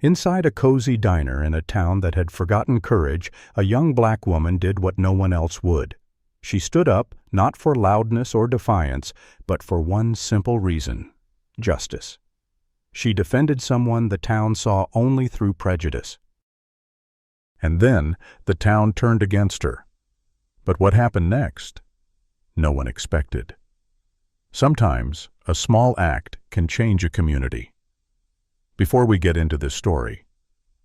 Inside a cozy diner in a town that had forgotten courage, a young black woman did what no one else would. She stood up, not for loudness or defiance, but for one simple reason: justice. She defended someone the town saw only through prejudice. And then the town turned against her. But what happened next? No one expected. Sometimes a small act can change a community. Before we get into this story,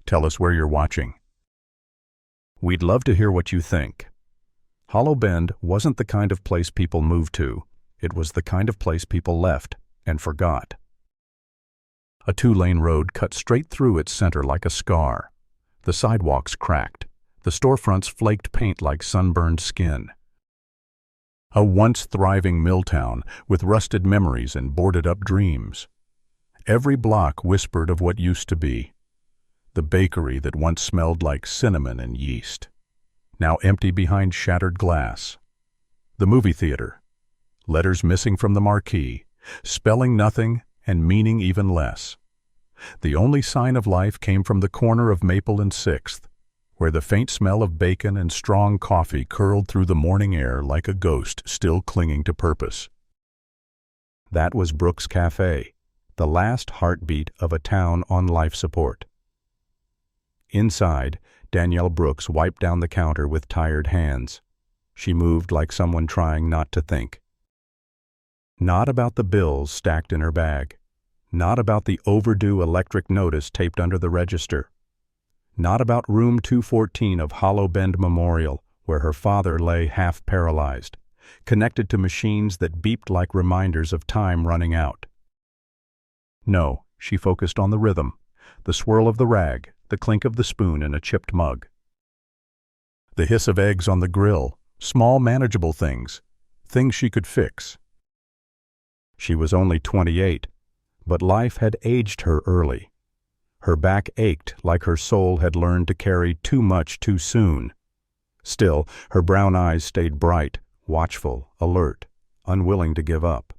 tell us where you're watching. We'd love to hear what you think. Hollow Bend wasn't the kind of place people moved to. It was the kind of place people left and forgot. A two-lane road cut straight through its center like a scar. The sidewalks cracked. The storefronts flaked paint like sunburned skin. A once thriving mill town with rusted memories and boarded-up dreams. Every block whispered of what used to be. The bakery that once smelled like cinnamon and yeast, now empty behind shattered glass. The movie theater, letters missing from the marquee, spelling nothing and meaning even less. The only sign of life came from the corner of Maple and 6th, where the faint smell of bacon and strong coffee curled through the morning air like a ghost still clinging to purpose. That was Brooks Cafe, the last heartbeat of a town on life support. Inside, Danielle Brooks wiped down the counter with tired hands. She moved like someone trying not to think. Not about the bills stacked in her bag. Not about the overdue electric notice taped under the register. Not about room 214 of Hollow Bend Memorial, where her father lay half paralyzed, connected to machines that beeped like reminders of time running out. No, she focused on the rhythm, the swirl of the rag, the clink of the spoon in a chipped mug. The hiss of eggs on the grill, small manageable things, things she could fix. She was only 28, but life had aged her early. Her back ached like her soul had learned to carry too much too soon. Still, her brown eyes stayed bright, watchful, alert, unwilling to give up.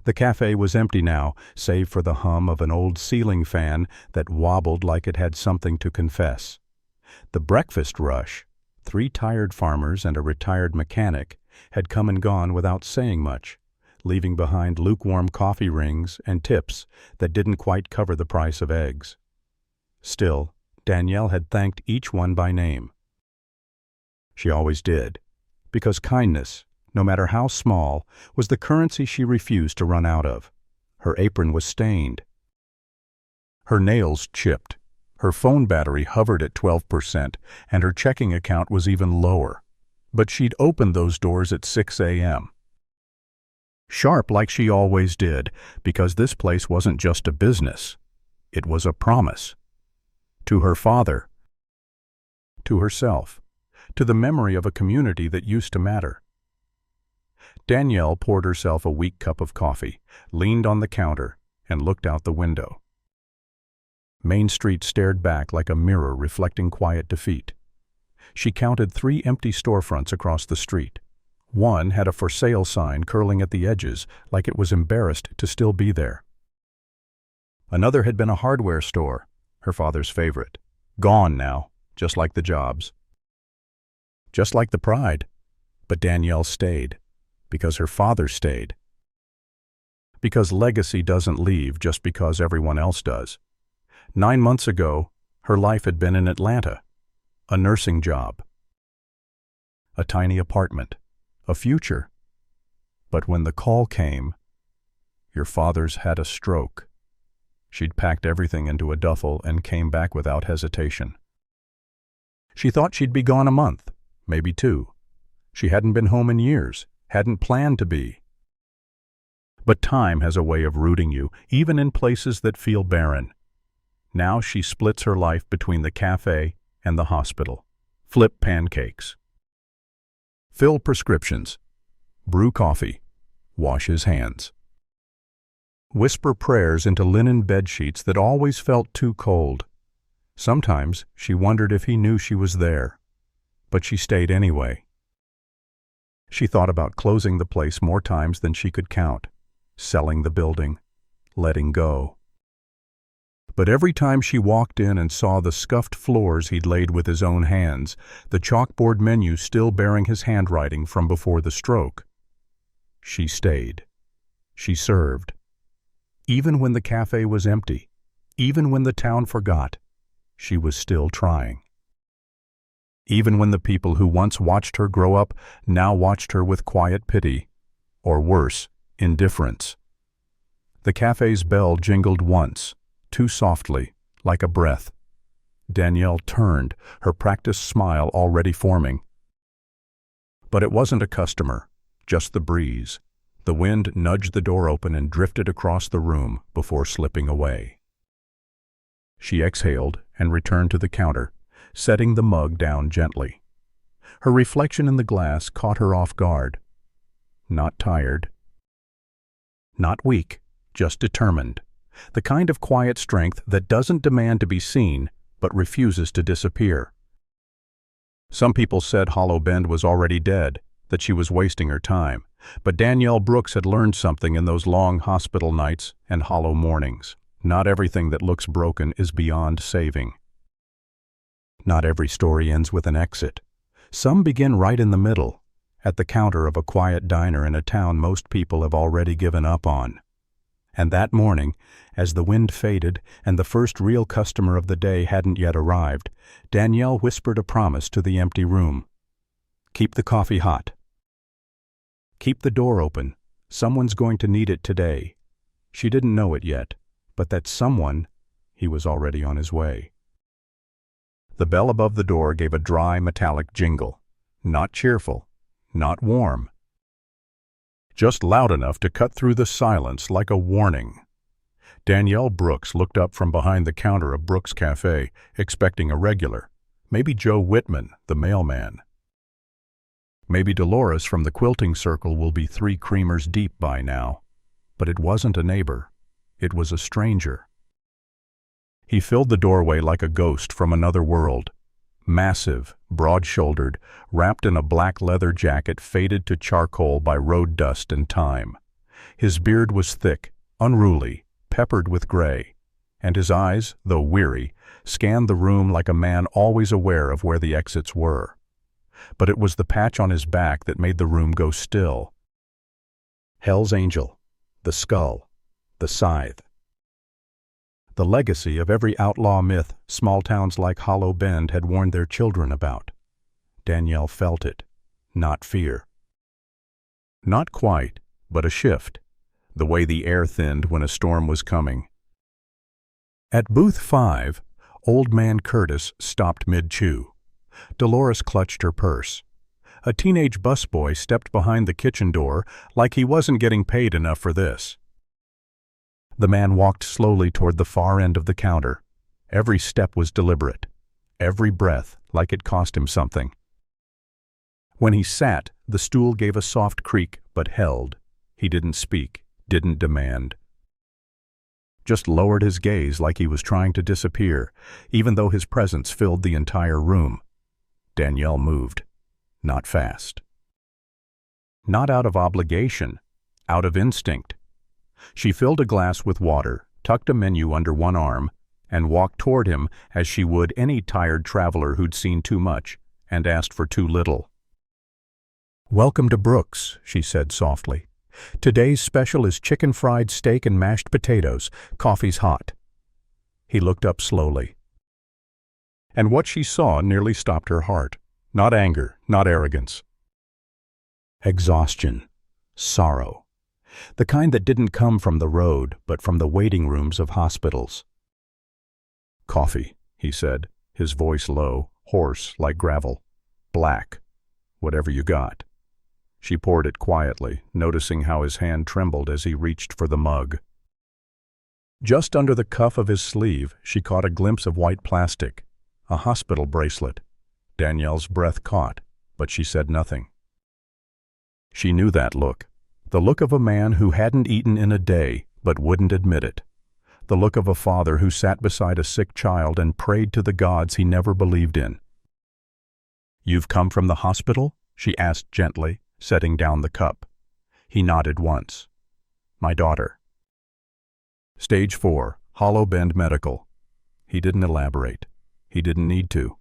The cafe was empty now, save for the hum of an old ceiling fan that wobbled like it had something to confess. The breakfast rush, 3 tired farmers and a retired mechanic, had come and gone without saying much, leaving behind lukewarm coffee rings and tips that didn't quite cover the price of eggs. Still, Danielle had thanked each one by name. She always did, because kindness, no matter how small, was the currency she refused to run out of. Her apron was stained. Her nails chipped. Her phone battery hovered at 12%, and her checking account was even lower. But she'd opened those doors at 6 a.m. Sharp like she always did, because this place wasn't just a business. It was a promise. To her father. To herself. To the memory of a community that used to matter. Danielle poured herself a weak cup of coffee, leaned on the counter, and looked out the window. Main Street stared back like a mirror reflecting quiet defeat. She counted 3 empty storefronts across the street. One had a for sale sign curling at the edges like it was embarrassed to still be there. Another had been a hardware store, her father's favorite. Gone now, just like the jobs. Just like the pride. But Danielle stayed. Because her father stayed. Because legacy doesn't leave just because everyone else does. 9 months ago, her life had been in Atlanta. A nursing job. A tiny apartment. A future. But when the call came, your father's had a stroke. She'd packed everything into a duffel and came back without hesitation. She thought she'd be gone a month, maybe 2. She hadn't been home in years. Hadn't planned to be. But time has a way of rooting you, even in places that feel barren. Now she splits her life between the cafe and the hospital. Flip pancakes. Fill prescriptions. Brew coffee. Wash his hands. Whisper prayers into linen bedsheets that always felt too cold. Sometimes she wondered if he knew she was there. But she stayed anyway. She thought about closing the place more times than she could count, selling the building, letting go. But every time she walked in and saw the scuffed floors he'd laid with his own hands, the chalkboard menu still bearing his handwriting from before the stroke, she stayed. She served. Even when the cafe was empty, even when the town forgot, she was still trying. Even when the people who once watched her grow up now watched her with quiet pity, or worse, indifference. The cafe's bell jingled once, too softly, like a breath. Danielle turned, her practiced smile already forming. But it wasn't a customer, just the breeze. The wind nudged the door open and drifted across the room before slipping away. She exhaled and returned to the counter, setting the mug down gently. Her reflection in the glass caught her off guard. Not tired. Not weak, just determined. The kind of quiet strength that doesn't demand to be seen, but refuses to disappear. Some people said Hollow Bend was already dead, that she was wasting her time, but Danielle Brooks had learned something in those long hospital nights and hollow mornings. Not everything that looks broken is beyond saving. Not every story ends with an exit. Some begin right in the middle, at the counter of a quiet diner in a town most people have already given up on. And that morning, as the wind faded and the first real customer of the day hadn't yet arrived, Danielle whispered a promise to the empty room. Keep the coffee hot. Keep the door open. Someone's going to need it today. She didn't know it yet, but that someone, he was already on his way. The bell above the door gave a dry, metallic jingle. Not cheerful, not warm. Just loud enough to cut through the silence like a warning. Danielle Brooks looked up from behind the counter of Brooks Cafe, expecting a regular. Maybe Joe Whitman, the mailman. Maybe Dolores from the quilting circle will be 3 creamers deep by now. But it wasn't a neighbor. It was a stranger. He filled the doorway like a ghost from another world. Massive, broad-shouldered, wrapped in a black leather jacket faded to charcoal by road dust and time. His beard was thick, unruly, peppered with gray, and his eyes, though weary, scanned the room like a man always aware of where the exits were. But it was the patch on his back that made the room go still. Hell's Angel, the skull, the scythe. The legacy of every outlaw myth small towns like Hollow Bend had warned their children about. Danielle felt it, not fear. Not quite, but a shift, the way the air thinned when a storm was coming. At booth 5, Old Man Curtis stopped mid-chew. Dolores clutched her purse. A teenage busboy stepped behind the kitchen door like he wasn't getting paid enough for this. The man walked slowly toward the far end of the counter. Every step was deliberate, every breath like it cost him something. When he sat, the stool gave a soft creak but held. He didn't speak, didn't demand. Just lowered his gaze like he was trying to disappear, even though his presence filled the entire room. Danielle moved, not fast. Not out of obligation, out of instinct. She filled a glass with water, tucked a menu under one arm, and walked toward him as she would any tired traveler who'd seen too much and asked for too little. "Welcome to Brooks," she said softly. "Today's special is chicken fried steak and mashed potatoes. Coffee's hot." He looked up slowly. And what she saw nearly stopped her heart. Not anger, not arrogance. Exhaustion, sorrow. The kind that didn't come from the road, but from the waiting rooms of hospitals. "Coffee," he said, his voice low, hoarse like gravel. "Black. Whatever you got." She poured it quietly, noticing how his hand trembled as he reached for the mug. Just under the cuff of his sleeve, she caught a glimpse of white plastic, a hospital bracelet. Danielle's breath caught, but she said nothing. She knew that look. The look of a man who hadn't eaten in a day, but wouldn't admit it. The look of a father who sat beside a sick child and prayed to the gods he never believed in. "You've come from the hospital?" she asked gently, setting down the cup. He nodded once. "My daughter." Stage 4, Hollow Bend Medical. He didn't elaborate. He didn't need to.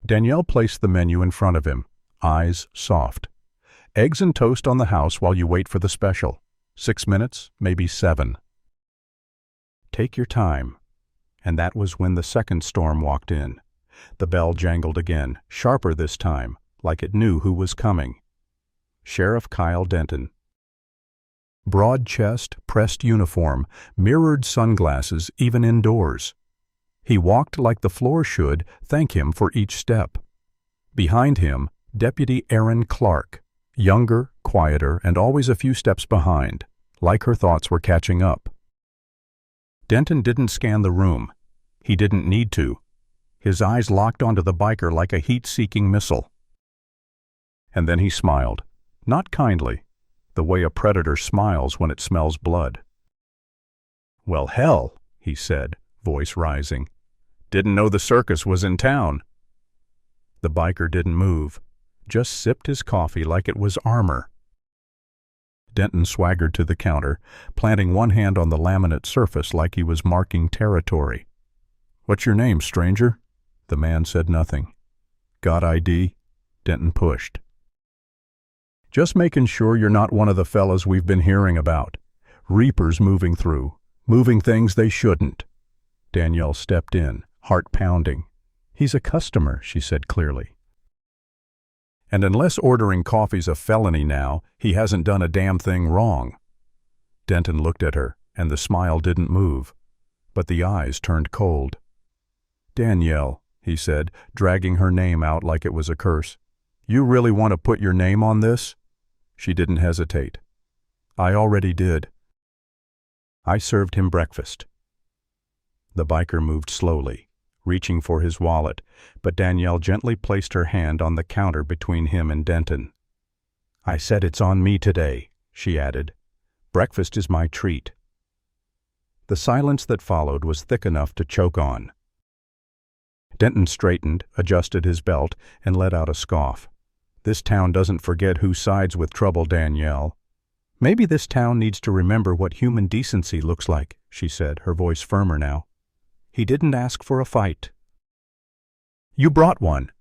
Danielle placed the menu in front of him, eyes soft. Eggs and toast on the house while you wait for the special. 6 minutes, maybe 7. Take your time. And that was when the second storm walked in. The bell jangled again, sharper this time, like it knew who was coming. Sheriff Kyle Denton. Broad chest, pressed uniform, mirrored sunglasses even indoors. He walked like the floor should thank him for each step. Behind him, Deputy Aaron Clark, younger, quieter, and always a few steps behind, like her thoughts were catching up. Denton didn't scan the room. He didn't need to. His eyes locked onto the biker like a heat-seeking missile. And then he smiled, not kindly, the way a predator smiles when it smells blood. "Well, hell," he said, voice rising. "Didn't know the circus was in town." The biker didn't move, just sipped his coffee like it was armor. Denton swaggered to the counter, planting one hand on the laminate surface like he was marking territory. "What's your name, stranger?" The man said nothing. "Got ID?" Denton pushed. "Just making sure you're not one of the fellas we've been hearing about. Reapers moving through, moving things they shouldn't." Danielle stepped in, heart pounding. "He's a customer," she said clearly. "And unless ordering coffee's a felony now, he hasn't done a damn thing wrong." Denton looked at her, and the smile didn't move, but the eyes turned cold. "Danielle," he said, dragging her name out like it was a curse. "You really want to put your name on this?" She didn't hesitate. "I already did. I served him breakfast." The biker moved slowly, reaching for his wallet, but Danielle gently placed her hand on the counter between him and Denton. "I said it's on me today," she added. "Breakfast is my treat." The silence that followed was thick enough to choke on. Denton straightened, adjusted his belt, and let out a scoff. "This town doesn't forget who sides with trouble, Danielle." "Maybe this town needs to remember what human decency looks like," she said, her voice firmer now. "He didn't ask for a fight." "You brought one."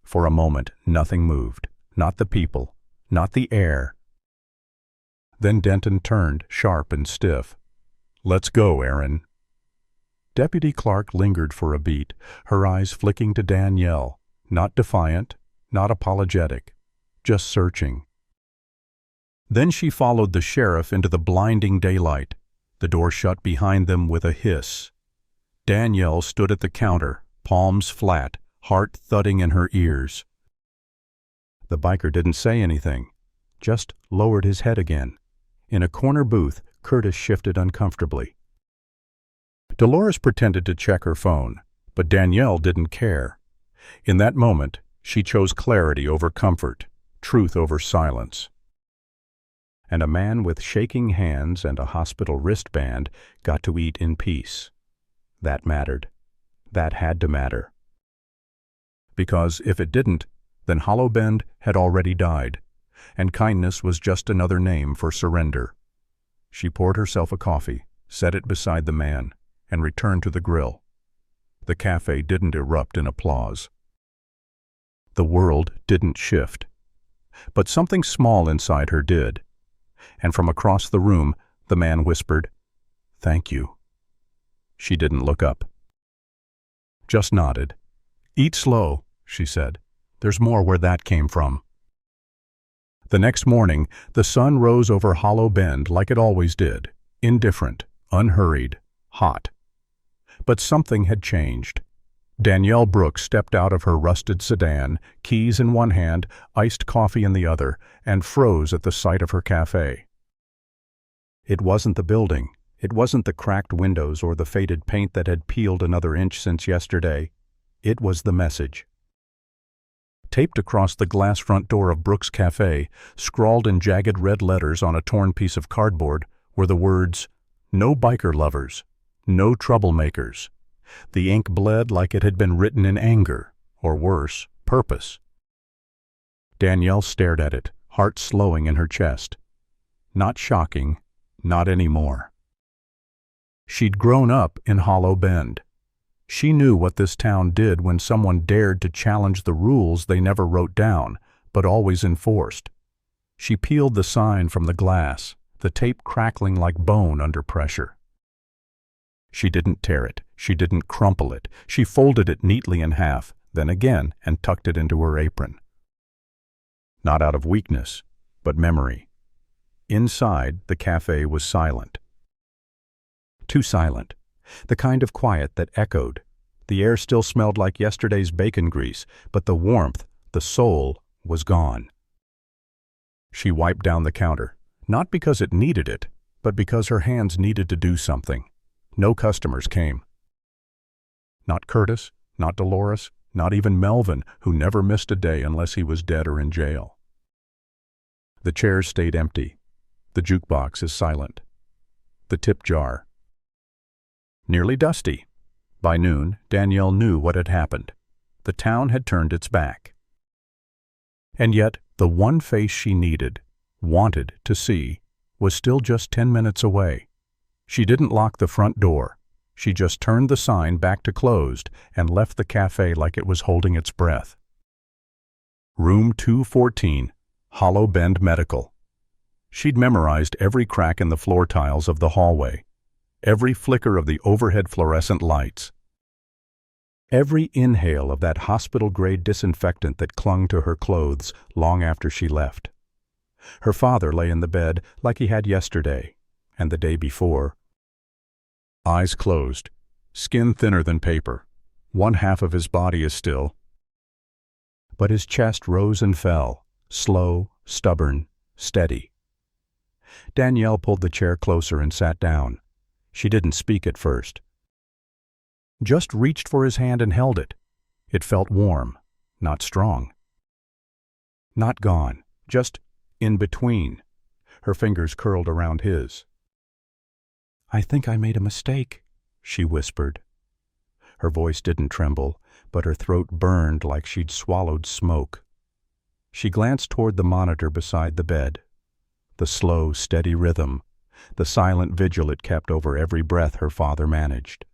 For a moment, nothing moved. Not the people, not the air. Then Denton turned, sharp and stiff. "Let's go, Aaron." Deputy Clark lingered for a beat, her eyes flicking to Danielle, not defiant, not apologetic, just searching. Then she followed the sheriff into the blinding daylight. The door shut behind them with a hiss. Danielle stood at the counter, palms flat, heart thudding in her ears. The biker didn't say anything, just lowered his head again. In a corner booth, Curtis shifted uncomfortably. Dolores pretended to check her phone, but Danielle didn't care. In that moment, she chose clarity over comfort, truth over silence. And a man with shaking hands and a hospital wristband got to eat in peace. That mattered. That had to matter. Because if it didn't, then Hollow Bend had already died, and kindness was just another name for surrender. She poured herself a coffee, set it beside the man, and returned to the grill. The cafe didn't erupt in applause. The world didn't shift. But something small inside her did. And from across the room, the man whispered, "Thank you." She didn't look up. Just nodded. "Eat slow," she said. "There's more where that came from." The next morning, the sun rose over Hollow Bend like it always did, indifferent, unhurried, hot. But something had changed. Danielle Brooks stepped out of her rusted sedan, keys in one hand, iced coffee in the other, and froze at the sight of her cafe. It wasn't the building. It wasn't the cracked windows or the faded paint that had peeled another inch since yesterday. It was the message. Taped across the glass front door of Brooks' Cafe, scrawled in jagged red letters on a torn piece of cardboard, were the words, "No biker lovers, no troublemakers." The ink bled like it had been written in anger, or worse, purpose. Danielle stared at it, heart slowing in her chest. Not shocking, not anymore. She'd grown up in Hollow Bend. She knew what this town did when someone dared to challenge the rules they never wrote down, but always enforced. She peeled the sign from the glass, the tape crackling like bone under pressure. She didn't tear it. She didn't crumple it. She folded it neatly in half, then again, and tucked it into her apron. Not out of weakness, but memory. Inside, the cafe was silent. Too silent. The kind of quiet that echoed. The air still smelled like yesterday's bacon grease, but the warmth, the soul, was gone. She wiped down the counter, not because it needed it, but because her hands needed to do something. No customers came. Not Curtis, not Dolores, not even Melvin, who never missed a day unless he was dead or in jail. The chairs stayed empty. The jukebox is silent. The tip jar. Nearly dusty. By noon, Danielle knew what had happened. The town had turned its back. And yet, the one face she needed, wanted to see, was still just 10 minutes away. She didn't lock the front door. She just turned the sign back to closed and left the cafe like it was holding its breath. Room 214, Hollow Bend Medical. She'd memorized every crack in the floor tiles of the hallway, every flicker of the overhead fluorescent lights, every inhale of that hospital-grade disinfectant that clung to her clothes long after she left. Her father lay in the bed like he had yesterday and the day before. Eyes closed, skin thinner than paper. One half of his body is still. But his chest rose and fell, slow, stubborn, steady. Danielle pulled the chair closer and sat down. She didn't speak at first. Just reached for his hand and held it. It felt warm, not strong. Not gone, just in between. Her fingers curled around his. "I think I made a mistake," she whispered. Her voice didn't tremble, but her throat burned like she'd swallowed smoke. She glanced toward the monitor beside the bed. The slow, steady rhythm, the silent vigil it kept over every breath her father managed.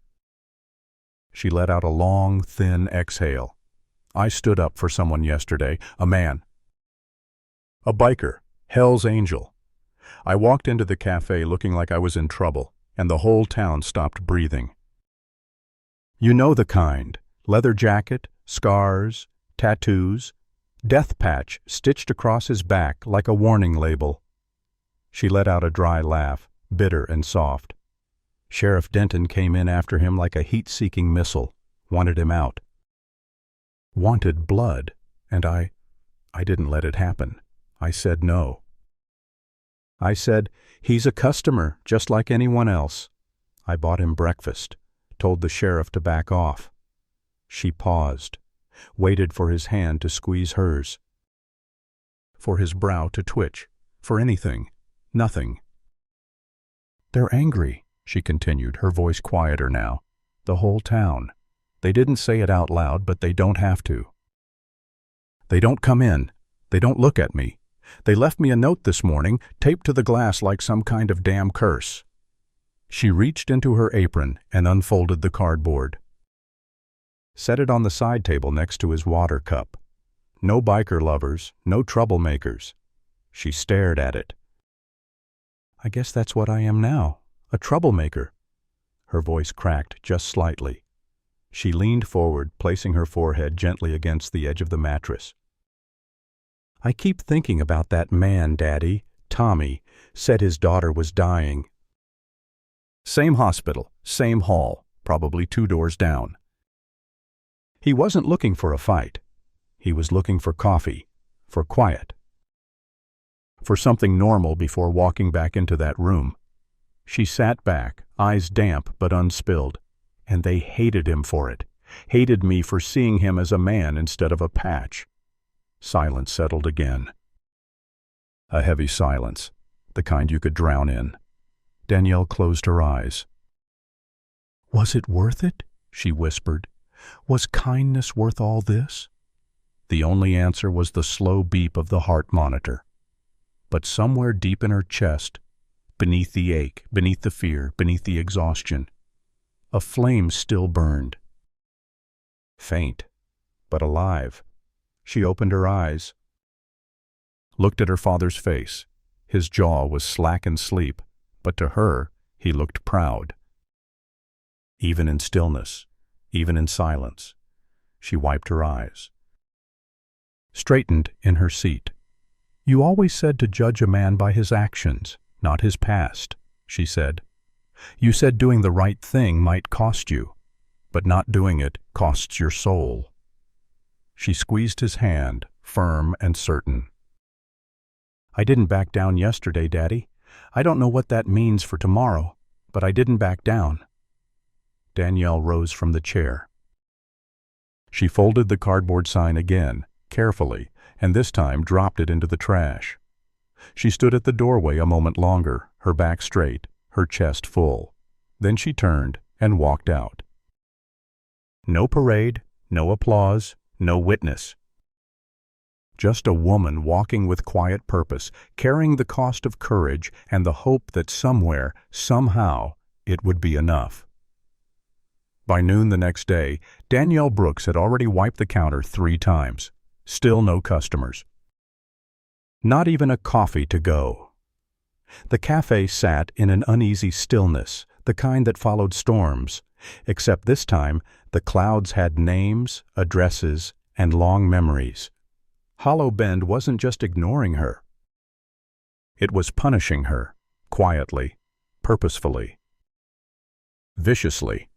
She let out a long, thin exhale. "I stood up for someone yesterday, a man. A biker, Hell's Angel. I walked into the cafe looking like I was in trouble, and the whole town stopped breathing. You know the kind, leather jacket, scars, tattoos, death patch stitched across his back like a warning label." She let out a dry laugh, bitter and soft. Sheriff Denton came in after him like a heat-seeking missile, wanted him out. Wanted blood, and I didn't let it happen. I said no. I said, "He's a customer, just like anyone else." I bought him breakfast, told the sheriff to back off. She paused, waited for his hand to squeeze hers, for his brow to twitch, for anything, nothing. "They're angry," she continued, her voice quieter now. "The whole town. They didn't say it out loud, but they don't have to. They don't come in. They don't look at me. They left me a note this morning, taped to the glass like some kind of damn curse." She reached into her apron and unfolded the cardboard. Set it on the side table next to his water cup. No biker lovers, no troublemakers. She stared at it. "I guess that's what I am now, a troublemaker." Her voice cracked just slightly. She leaned forward, placing her forehead gently against the edge of the mattress. "I keep thinking about that man, Daddy, Tommy, said his daughter was dying. Same hospital, same hall, probably 2 doors down. He wasn't looking for a fight. He was looking for coffee, for quiet, for something normal before walking back into that room." She sat back, eyes damp but unspilled, and they hated him for it, hated me for seeing him as a man instead of a patch. Silence settled again. A heavy silence, the kind you could drown in. Danielle closed her eyes. "Was it worth it?" she whispered. "Was kindness worth all this?" The only answer was the slow beep of the heart monitor. But somewhere deep in her chest, beneath the ache, beneath the fear, beneath the exhaustion. A flame still burned. Faint, but alive. She opened her eyes, looked at her father's face. His jaw was slack in sleep, but to her, he looked proud. Even in stillness, even in silence, she wiped her eyes. Straightened in her seat. "You always said to judge a man by his actions, not his past," she said. "You said doing the right thing might cost you, but not doing it costs your soul." She squeezed his hand, firm and certain. "I didn't back down yesterday, Daddy. I don't know what that means for tomorrow, but I didn't back down." Danielle rose from the chair. She folded the cardboard sign again, carefully, and this time dropped it into the trash. She stood at the doorway a moment longer, her back straight, her chest full. Then she turned and walked out. No parade, no applause, no witness. Just a woman walking with quiet purpose, carrying the cost of courage and the hope that somewhere, somehow, it would be enough. By noon the next day, Danielle Brooks had already wiped the counter 3 times. Still no customers. Not even a coffee to go. The cafe sat in an uneasy stillness, the kind that followed storms, except this time the clouds had names, addresses, and long memories. Hollow Bend wasn't just ignoring her. It was punishing her, quietly, purposefully, viciously.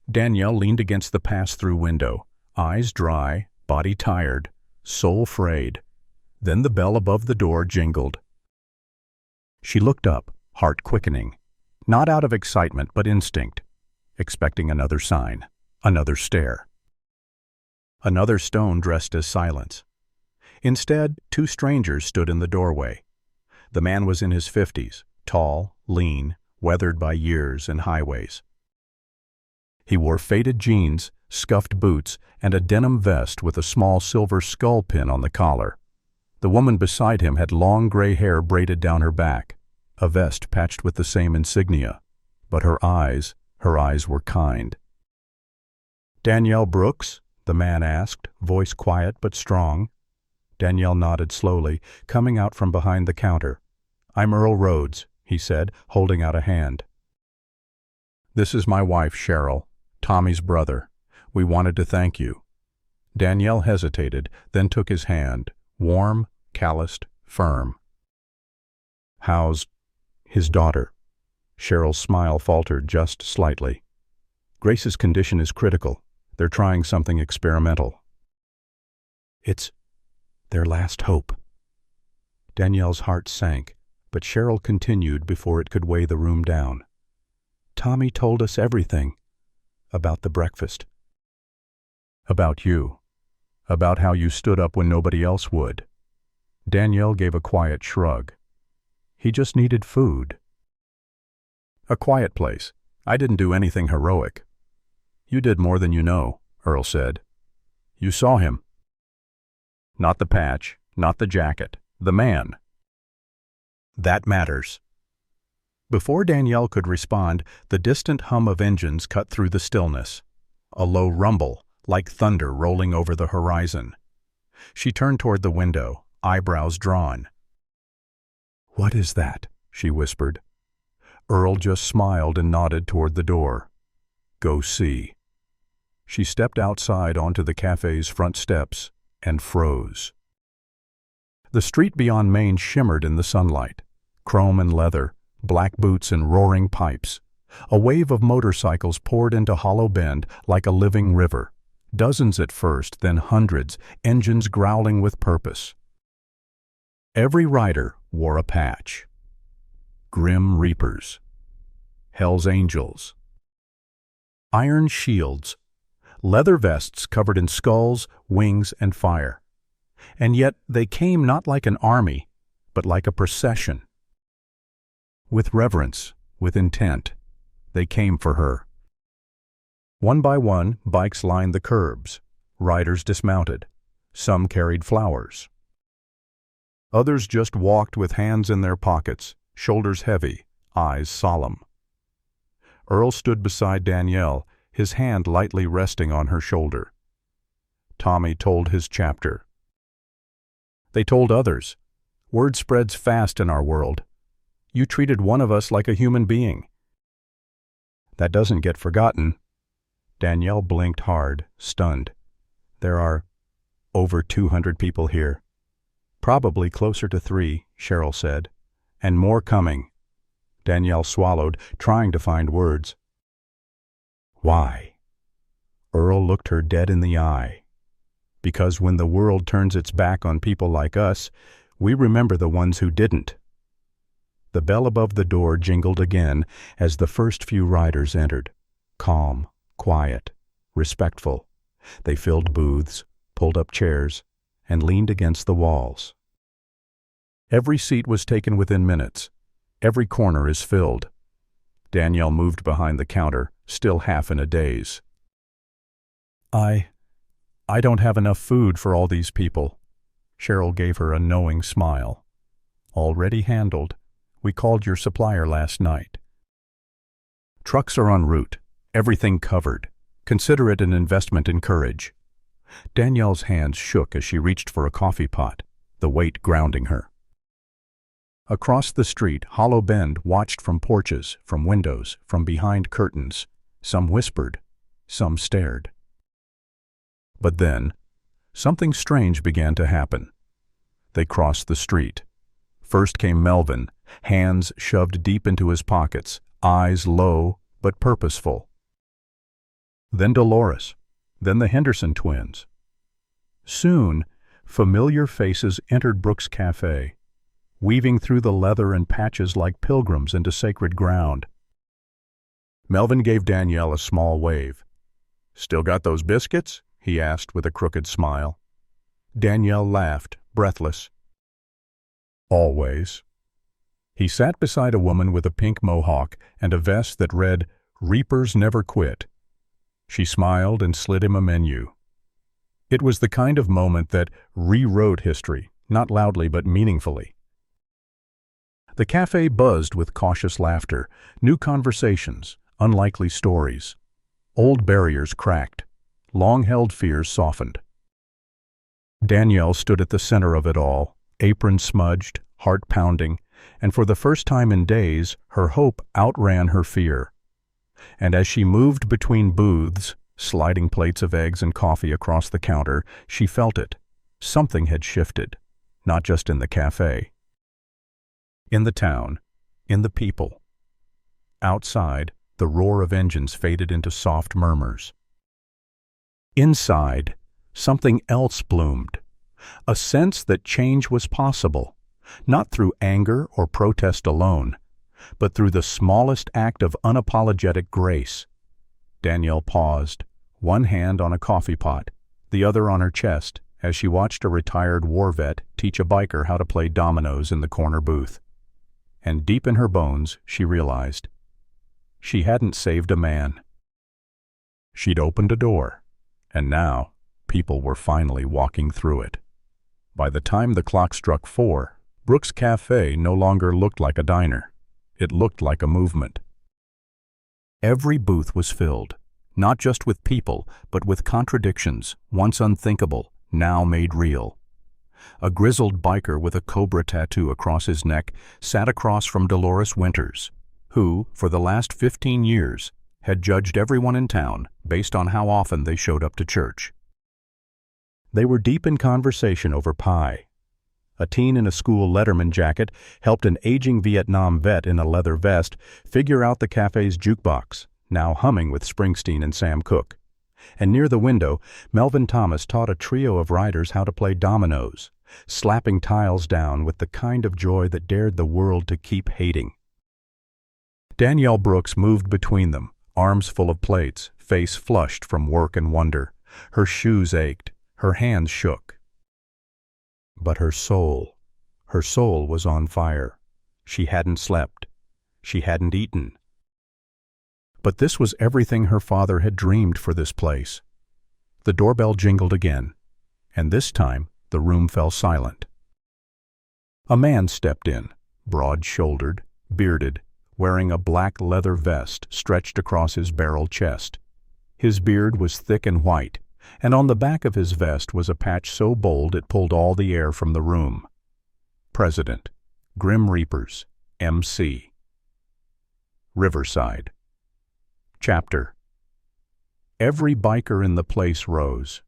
Danielle leaned against the pass-through window, eyes dry, body tired, soul frayed. Then the bell above the door jingled. She looked up, heart quickening, not out of excitement but instinct, expecting another sign, another stare. Another stone dressed as silence. Instead, 2 strangers stood in the doorway. The man was in his 50s, tall, lean, weathered by years and highways. He wore faded jeans, scuffed boots, and a denim vest with a small silver skull pin on the collar. The woman beside him had long gray hair braided down her back, a vest patched with the same insignia, but her eyes were kind. "Danielle Brooks?" the man asked, voice quiet but strong. Danielle nodded slowly, coming out from behind the counter. "I'm Earl Rhodes," he said, holding out a hand. "This is my wife, Cheryl, Tommy's brother. We wanted to thank you." Danielle hesitated, then took his hand, warm, calloused, firm. "How's his daughter?" Cheryl's smile faltered just slightly. "Grace's condition is critical. They're trying something experimental." "It's their last hope." Danielle's heart sank, but Cheryl continued before it could weigh the room down. "Tommy told us everything. About the breakfast. About you. About how you stood up when nobody else would." Danielle gave a quiet shrug. "He just needed food." "A quiet place. I didn't do anything heroic." "You did more than you know," Earl said. "You saw him. Not the patch, not the jacket, the man. That matters." Before Danielle could respond, the distant hum of engines cut through the stillness. A low rumble, like thunder rolling over the horizon. She turned toward the window, eyebrows drawn. "What is that?" she whispered. Earl just smiled and nodded toward the door. "Go see." She stepped outside onto the cafe's front steps and froze. The street beyond Main shimmered in the sunlight. Chrome and leather, black boots and roaring pipes. A wave of motorcycles poured into Hollow Bend like a living river. Dozens at first, then hundreds, engines growling with purpose. Every rider wore a patch. Grim Reapers. Hell's Angels. Iron shields. Leather vests covered in skulls, wings, and fire. And yet they came not like an army, but like a procession. With reverence, with intent, they came for her. One by one, bikes lined the curbs. Riders dismounted. Some carried flowers. Others just walked with hands in their pockets, shoulders heavy, eyes solemn. Earl stood beside Danielle, his hand lightly resting on her shoulder. Tommy told his chapter. They told others. Word spreads fast in our world. You treated one of us like a human being. That doesn't get forgotten. Danielle blinked hard, stunned. There are over 200 people here. Probably closer to 3, Cheryl said. And more coming. Danielle swallowed, trying to find words. Why? Earl looked her dead in the eye. Because when the world turns its back on people like us, we remember the ones who didn't. The bell above the door jingled again as the first few riders entered. Calm, quiet, respectful. They filled booths, pulled up chairs, and leaned against the walls. Every seat was taken within minutes. Every corner is filled. Danielle moved behind the counter, still half in a daze. I don't have enough food for all these people. Cheryl gave her a knowing smile. Already handled. We called your supplier last night. Trucks are en route. Everything covered. Consider it an investment in courage. Danielle's hands shook as she reached for a coffee pot, the weight grounding her. Across the street, Hollow Bend watched from porches, from windows, from behind curtains. Some whispered, some stared. But then, something strange began to happen. They crossed the street. First came Melvin, hands shoved deep into his pockets, eyes low but purposeful. Then Dolores, then the Henderson twins. Soon, familiar faces entered Brooks Cafe, weaving through the leather and patches like pilgrims into sacred ground. Melvin gave Danielle a small wave. "Still got those biscuits?" he asked with a crooked smile. Danielle laughed, breathless. "Always." He sat beside a woman with a pink mohawk and a vest that read, "Reapers Never Quit." She smiled and slid him a menu. It was the kind of moment that rewrote history, not loudly but meaningfully. The cafe buzzed with cautious laughter, new conversations, unlikely stories. Old barriers cracked. Long-held fears softened. Danielle stood at the center of it all, apron smudged, heart pounding, and for the first time in days, her hope outran her fear. And as she moved between booths, sliding plates of eggs and coffee across the counter, she felt it. Something had shifted, not just in the cafe. In the town, in the people. Outside, the roar of engines faded into soft murmurs. Inside, something else bloomed, a sense that change was possible, not through anger or protest alone, but through the smallest act of unapologetic grace. Danielle paused, one hand on a coffee pot, the other on her chest, as she watched a retired war vet teach a biker how to play dominoes in the corner booth. And deep in her bones, she realized, she hadn't saved a man. She'd opened a door, and now people were finally walking through it. By the time the clock struck 4, Brooks Cafe no longer looked like a diner. It looked like a movement. Every booth was filled, not just with people, but with contradictions, once unthinkable, now made real. A grizzled biker with a cobra tattoo across his neck sat across from Dolores Winters, who, for the last 15 years, had judged everyone in town based on how often they showed up to church. They were deep in conversation over pie. A teen in a school Letterman jacket helped an aging Vietnam vet in a leather vest figure out the cafe's jukebox, now humming with Springsteen and Sam Cooke. And near the window, Melvin Thomas taught a trio of riders how to play dominoes, slapping tiles down with the kind of joy that dared the world to keep hating. Danielle Brooks moved between them, arms full of plates, face flushed from work and wonder. Her shoes ached, her hands shook. But her soul was on fire. She hadn't slept. She hadn't eaten. But this was everything her father had dreamed for this place. The doorbell jingled again, and this time the room fell silent. A man stepped in, broad-shouldered, bearded, wearing a black leather vest stretched across his barrel chest. His beard was thick and white, and on the back of his vest was a patch so bold it pulled all the air from the room. President, Grim Reapers, MC. Riverside. Chapter. Every biker in the place rose.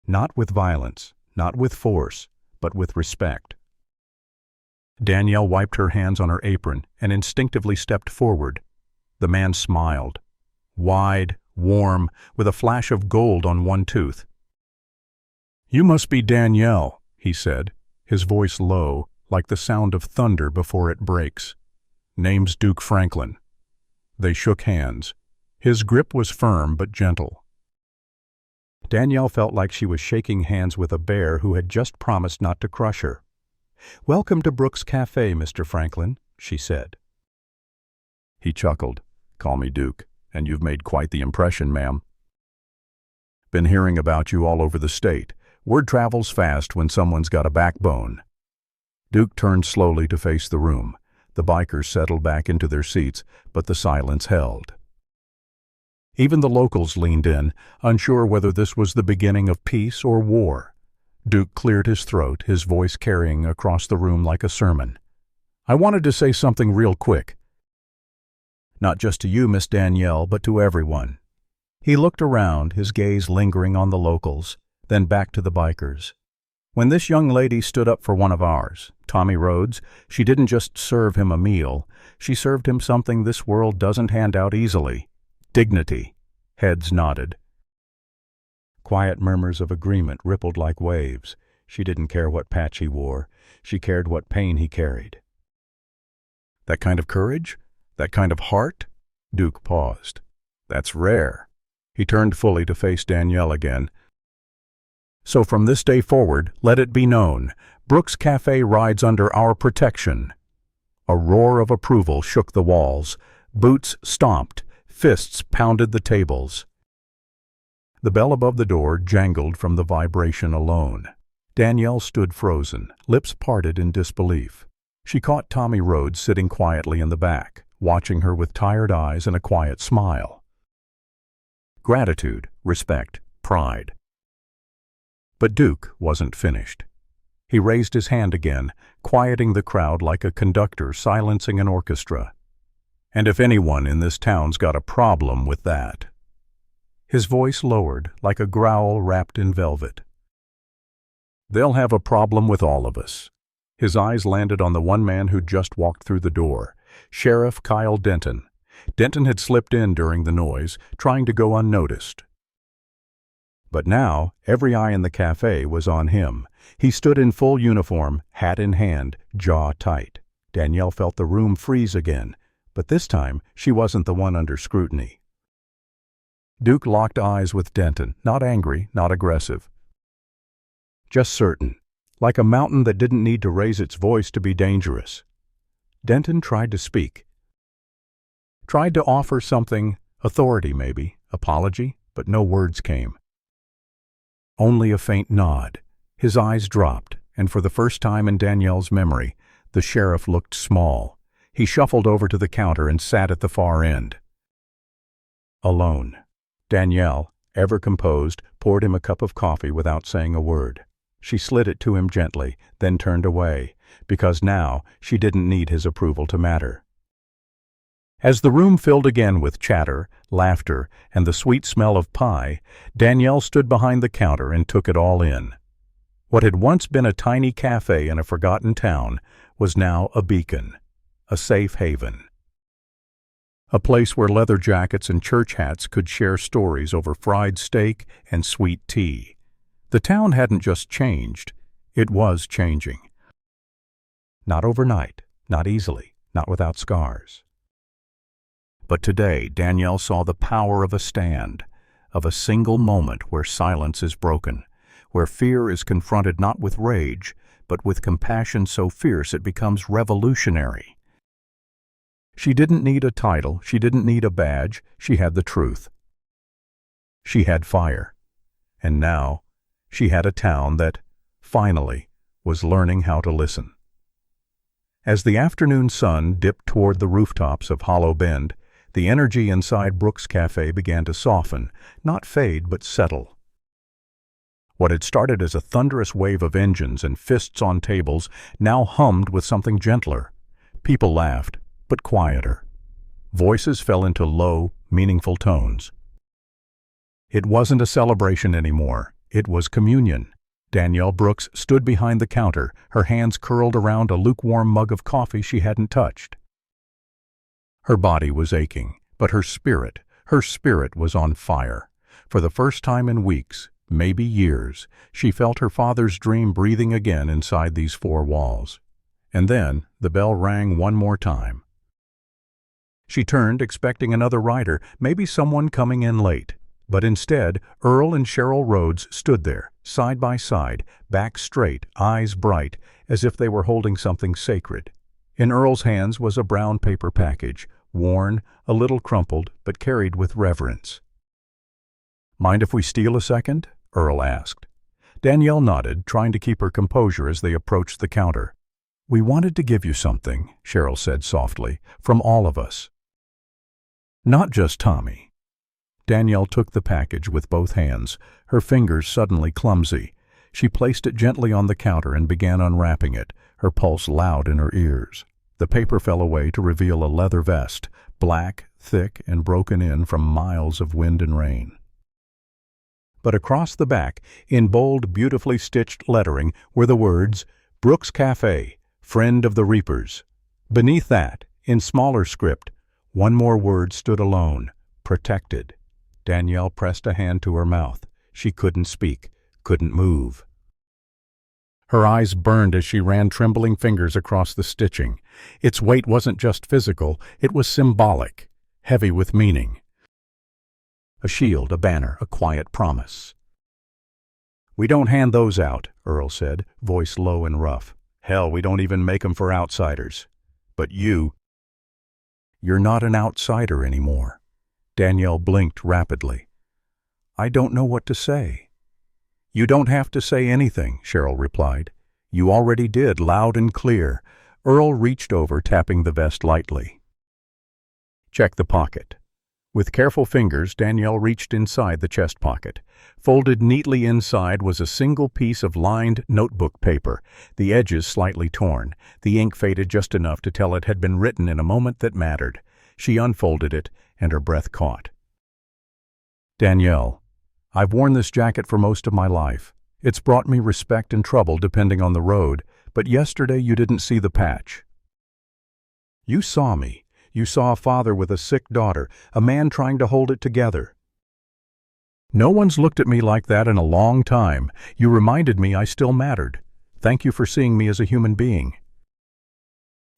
Not with violence, not with force, but with respect. Danielle wiped her hands on her apron and instinctively stepped forward. The man smiled, wide, warm, with a flash of gold on one tooth. "You must be Danielle," he said, his voice low, like the sound of thunder before it breaks. "Name's Duke Franklin." They shook hands. His grip was firm but gentle. Danielle felt like she was shaking hands with a bear who had just promised not to crush her. "Welcome to Brooks Cafe, Mr. Franklin," she said. He chuckled. "Call me Duke, and you've made quite the impression, ma'am. Been hearing about you all over the state. Word travels fast when someone's got a backbone." Duke turned slowly to face the room. The bikers settled back into their seats, but the silence held. Even the locals leaned in, unsure whether this was the beginning of peace or war. Duke cleared his throat, his voice carrying across the room like a sermon. "I wanted to say something real quick. Not just to you, Miss Danielle, but to everyone." He looked around, his gaze lingering on the locals, then back to the bikers. "When this young lady stood up for one of ours, Tommy Rhodes, she didn't just serve him a meal, she served him something this world doesn't hand out easily. Dignity." Heads nodded. Quiet murmurs of agreement rippled like waves. She didn't care what patch he wore. She cared what pain he carried. "That kind of courage? That kind of heart?" Duke paused. "That's rare." He turned fully to face Danielle again. "So from this day forward, let it be known, Brooks Cafe rides under our protection." A roar of approval shook the walls. Boots stomped. Fists pounded the tables. The bell above the door jangled from the vibration alone. Danielle stood frozen, lips parted in disbelief. She caught Tommy Rhodes sitting quietly in the back, watching her with tired eyes and a quiet smile. Gratitude, respect, pride. But Duke wasn't finished. He raised his hand again, quieting the crowd like a conductor silencing an orchestra. "And if anyone in this town's got a problem with that." His voice lowered, like a growl wrapped in velvet. "They'll have a problem with all of us." His eyes landed on the one man who'd just walked through the door, Sheriff Kyle Denton. Denton had slipped in during the noise, trying to go unnoticed. But now, every eye in the cafe was on him. He stood in full uniform, hat in hand, jaw tight. Danielle felt the room freeze again. But this time, she wasn't the one under scrutiny. Duke locked eyes with Denton, not angry, not aggressive. Just certain, like a mountain that didn't need to raise its voice to be dangerous. Denton tried to speak. Tried to offer something, authority maybe, apology, but no words came. Only a faint nod. His eyes dropped, and for the first time in Danielle's memory, the sheriff looked small. He shuffled over to the counter and sat at the far end. Alone. Danielle, ever composed, poured him a cup of coffee without saying a word. She slid it to him gently, then turned away, because now she didn't need his approval to matter. As the room filled again with chatter, laughter, and the sweet smell of pie, Danielle stood behind the counter and took it all in. What had once been a tiny cafe in a forgotten town was now a beacon. A safe haven. A place where leather jackets and church hats could share stories over fried steak and sweet tea. The town hadn't just changed, it was changing. Not overnight, not easily, not without scars. But today Danielle saw the power of a stand, of a single moment where silence is broken, where fear is confronted not with rage, but with compassion so fierce it becomes revolutionary. She didn't need a title, she didn't need a badge, she had the truth. She had fire. And now, she had a town that, finally, was learning how to listen. As the afternoon sun dipped toward the rooftops of Hollow Bend, the energy inside Brooks' Cafe began to soften, not fade but settle. What had started as a thunderous wave of engines and fists on tables now hummed with something gentler. People laughed, but quieter. Voices fell into low, meaningful tones. It wasn't a celebration anymore. It was communion. Danielle Brooks stood behind the counter, her hands curled around a lukewarm mug of coffee she hadn't touched. Her body was aching, but her spirit was on fire. For the first time in weeks, maybe years, she felt her father's dream breathing again inside these four walls. And then the bell rang one more time. She turned, expecting another rider, maybe someone coming in late. But instead, Earl and Cheryl Rhodes stood there, side by side, back straight, eyes bright, as if they were holding something sacred. In Earl's hands was a brown paper package, worn, a little crumpled, but carried with reverence. "Mind if we steal a second?" Earl asked. Danielle nodded, trying to keep her composure as they approached the counter. "We wanted to give you something," Cheryl said softly, "from all of us. Not just Tommy." Danielle took the package with both hands, her fingers suddenly clumsy. She placed it gently on the counter and began unwrapping it, her pulse loud in her ears. The paper fell away to reveal a leather vest, black, thick, and broken in from miles of wind and rain. But across the back, in bold, beautifully stitched lettering, were the words, "Brooks Cafe, Friend of the Reapers." Beneath that, in smaller script, one more word stood alone, "Protected." Danielle pressed a hand to her mouth. She couldn't speak, couldn't move. Her eyes burned as she ran trembling fingers across the stitching. Its weight wasn't just physical, it was symbolic, heavy with meaning. A shield, a banner, a quiet promise. "We don't hand those out," Earl said, voice low and rough. "Hell, we don't even make 'em for outsiders. But you're not an outsider anymore." Danielle blinked rapidly. "I don't know what to say." "You don't have to say anything," Cheryl replied. "You already did, loud and clear." Earl reached over, tapping the vest lightly. "Check the pocket." With careful fingers, Danielle reached inside the chest pocket. Folded neatly inside was a single piece of lined notebook paper, the edges slightly torn, the ink faded just enough to tell it had been written in a moment that mattered. She unfolded it, and her breath caught. "Danielle, I've worn this jacket for most of my life. It's brought me respect and trouble depending on the road, but yesterday you didn't see the patch. You saw me. You saw a father with a sick daughter, a man trying to hold it together. No one's looked at me like that in a long time. You reminded me I still mattered. Thank you for seeing me as a human being."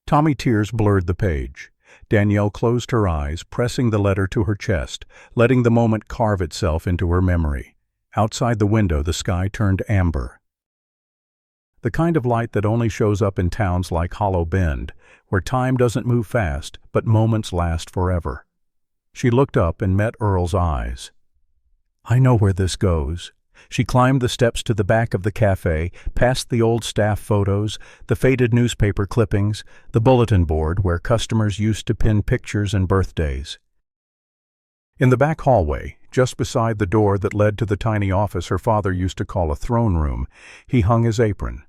Tommy tears blurred the page. Danielle closed her eyes, pressing the letter to her chest, letting the moment carve itself into her memory. Outside the window, the sky turned amber. The kind of light that only shows up in towns like Hollow Bend, where time doesn't move fast, but moments last forever. She looked up and met Earl's eyes. "I know where this goes." She climbed the steps to the back of the cafe, past the old staff photos, the faded newspaper clippings, the bulletin board where customers used to pin pictures and birthdays. In the back hallway, just beside the door that led to the tiny office her father used to call a throne room, he hung his apron.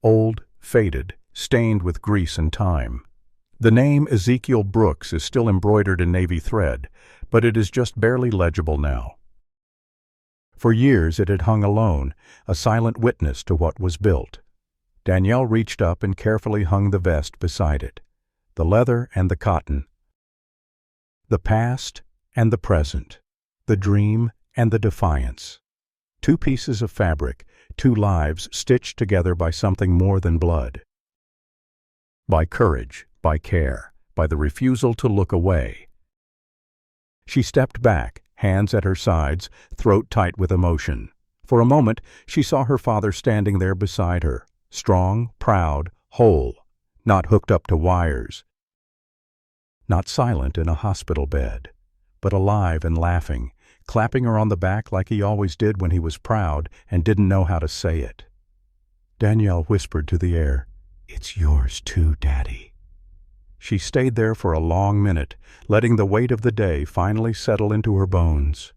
Old, faded, stained with grease and time. The name Ezekiel Brooks is still embroidered in navy thread, but it is just barely legible now. For years it had hung alone, a silent witness to what was built. Danielle reached up and carefully hung the vest beside it. The leather and the cotton. The past and the present. The dream and the defiance. Two pieces of fabric, two lives stitched together by something more than blood. By courage, by care, by the refusal to look away. She stepped back, hands at her sides, throat tight with emotion. For a moment, she saw her father standing there beside her, strong, proud, whole, not hooked up to wires. Not silent in a hospital bed, but alive and laughing, clapping her on the back like he always did when he was proud and didn't know how to say it. Danielle whispered to the air, "It's yours too, Daddy." She stayed there for a long minute, letting the weight of the day finally settle into her bones.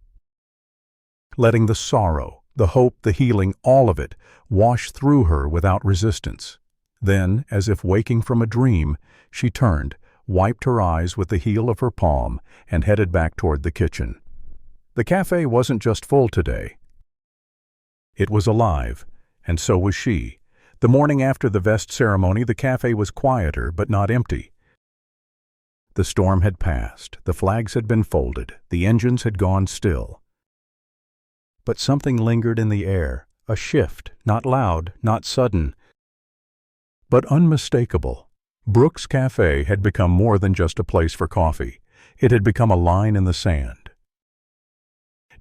Letting the sorrow, the hope, the healing, all of it, wash through her without resistance. Then, as if waking from a dream, she turned, wiped her eyes with the heel of her palm, and headed back toward the kitchen. The cafe wasn't just full today. It was alive, and so was she. The morning after the vest ceremony, the cafe was quieter but not empty. The storm had passed, the flags had been folded, the engines had gone still. But something lingered in the air, a shift, not loud, not sudden, but unmistakable. Brooks Cafe had become more than just a place for coffee. It had become a line in the sand.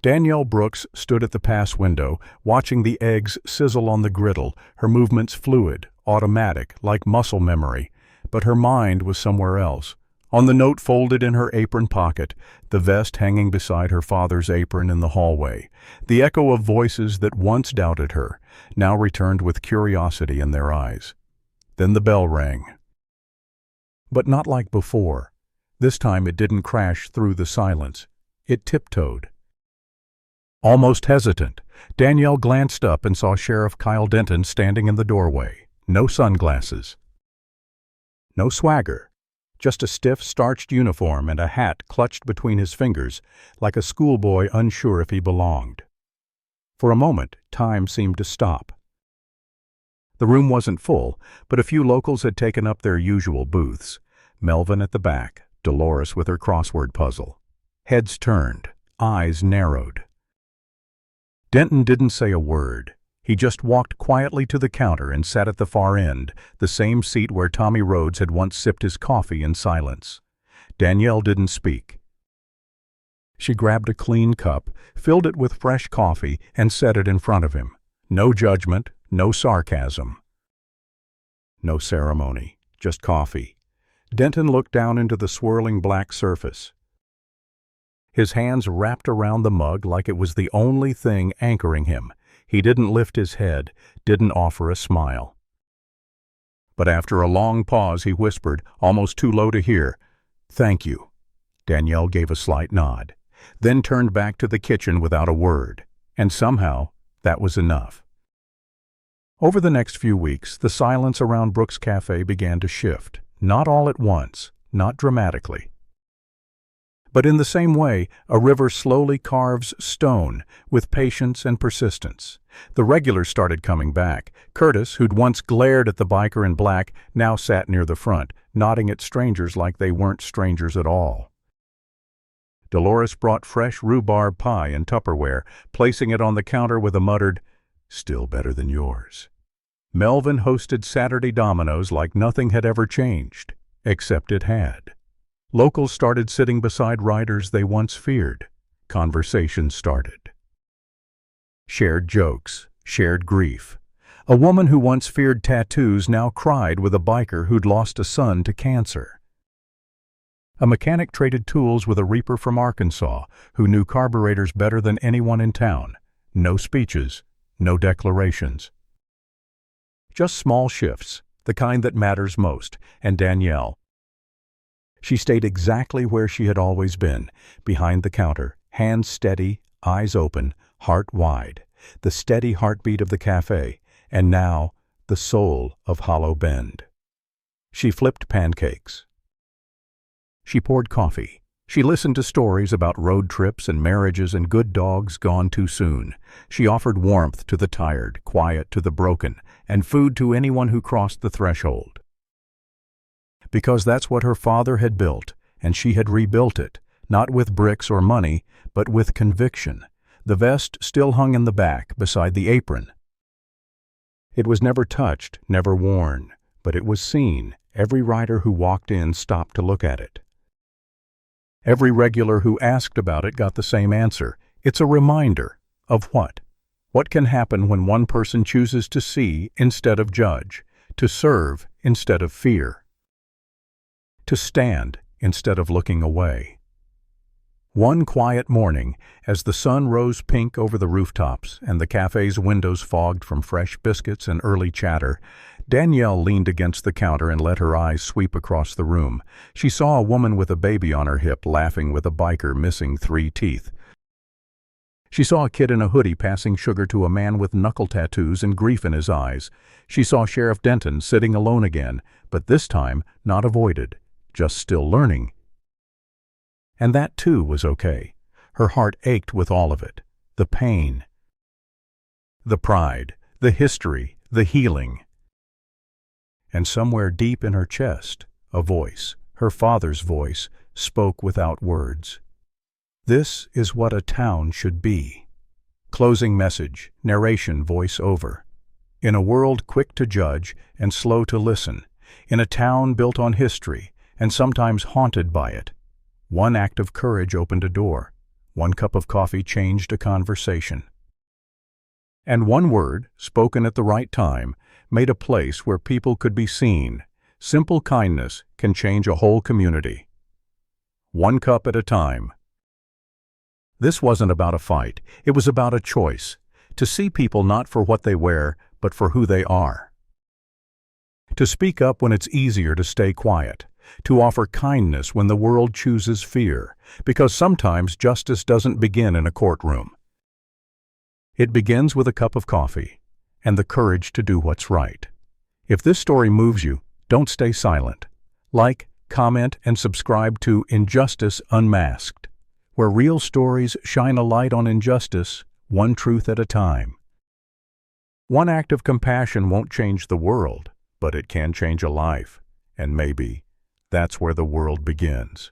Danielle Brooks stood at the pass window, watching the eggs sizzle on the griddle, her movements fluid, automatic, like muscle memory. But her mind was somewhere else. On the note folded in her apron pocket, the vest hanging beside her father's apron in the hallway, the echo of voices that once doubted her, now returned with curiosity in their eyes. Then the bell rang. But not like before. This time it didn't crash through the silence. It tiptoed. Almost hesitant, Danielle glanced up and saw Sheriff Kyle Denton standing in the doorway. No sunglasses. No swagger. Just a stiff, starched uniform and a hat clutched between his fingers, like a schoolboy unsure if he belonged. For a moment, time seemed to stop. The room wasn't full, but a few locals had taken up their usual booths. Melvin at the back, Dolores with her crossword puzzle. Heads turned, eyes narrowed. Denton didn't say a word. He just walked quietly to the counter and sat at the far end, the same seat where Tommy Rhodes had once sipped his coffee in silence. Danielle didn't speak. She grabbed a clean cup, filled it with fresh coffee, and set it in front of him. No judgment, no sarcasm. No ceremony, just coffee. Denton looked down into the swirling black surface. His hands wrapped around the mug like it was the only thing anchoring him. He didn't lift his head, didn't offer a smile. But after a long pause, he whispered, almost too low to hear, "Thank you." Danielle gave a slight nod, then turned back to the kitchen without a word. And somehow, that was enough. Over the next few weeks, the silence around Brooks Cafe began to shift. Not all at once, not dramatically. But in the same way, a river slowly carves stone, with patience and persistence. The regulars started coming back. Curtis, who'd once glared at the biker in black, now sat near the front, nodding at strangers like they weren't strangers at all. Dolores brought fresh rhubarb pie in Tupperware, placing it on the counter with a muttered, "Still better than yours." Melvin hosted Saturday dominoes like nothing had ever changed, except it had. Locals started sitting beside riders they once feared. Conversations started. Shared jokes, shared grief. A woman who once feared tattoos now cried with a biker who'd lost a son to cancer. A mechanic traded tools with a reaper from Arkansas who knew carburetors better than anyone in town. No speeches, no declarations. Just small shifts, the kind that matters most, and Danielle. She stayed exactly where she had always been, behind the counter, hands steady, eyes open, heart wide, the steady heartbeat of the cafe, and now the soul of Hollow Bend. She flipped pancakes. She poured coffee. She listened to stories about road trips and marriages and good dogs gone too soon. She offered warmth to the tired, quiet to the broken, and food to anyone who crossed the threshold. Because that's what her father had built, and she had rebuilt it, not with bricks or money, but with conviction. The vest still hung in the back, beside the apron. It was never touched, never worn, but it was seen. Every rider who walked in stopped to look at it. Every regular who asked about it got the same answer. It's a reminder of what? What can happen when one person chooses to see instead of judge, to serve instead of fear, to stand instead of looking away. One quiet morning, as the sun rose pink over the rooftops and the cafe's windows fogged from fresh biscuits and early chatter, Danielle leaned against the counter and let her eyes sweep across the room. She saw a woman with a baby on her hip laughing with a biker missing 3 teeth. She saw a kid in a hoodie passing sugar to a man with knuckle tattoos and grief in his eyes. She saw Sheriff Denton sitting alone again, but this time not avoided, just still learning. And that too was okay. Her heart ached with all of it. The pain, the pride, the history, the healing. And somewhere deep in her chest, a voice, her father's voice, spoke without words. This is what a town should be. Closing message, narration voice over. In a world quick to judge and slow to listen, in a town built on history and sometimes haunted by it, one act of courage opened a door. One cup of coffee changed a conversation. And one word, spoken at the right time, made a place where people could be seen. Simple kindness can change a whole community. One cup at a time. This wasn't about a fight. It was about a choice. To see people not for what they wear, but for who they are. To speak up when it's easier to stay quiet. To offer kindness when the world chooses fear, because sometimes justice doesn't begin in a courtroom. It begins with a cup of coffee and the courage to do what's right. If this story moves you, don't stay silent. Like, comment, and subscribe to Injustice Unmasked, where real stories shine a light on injustice, one truth at a time. One act of compassion won't change the world, but it can change a life, and maybe that's where the world begins.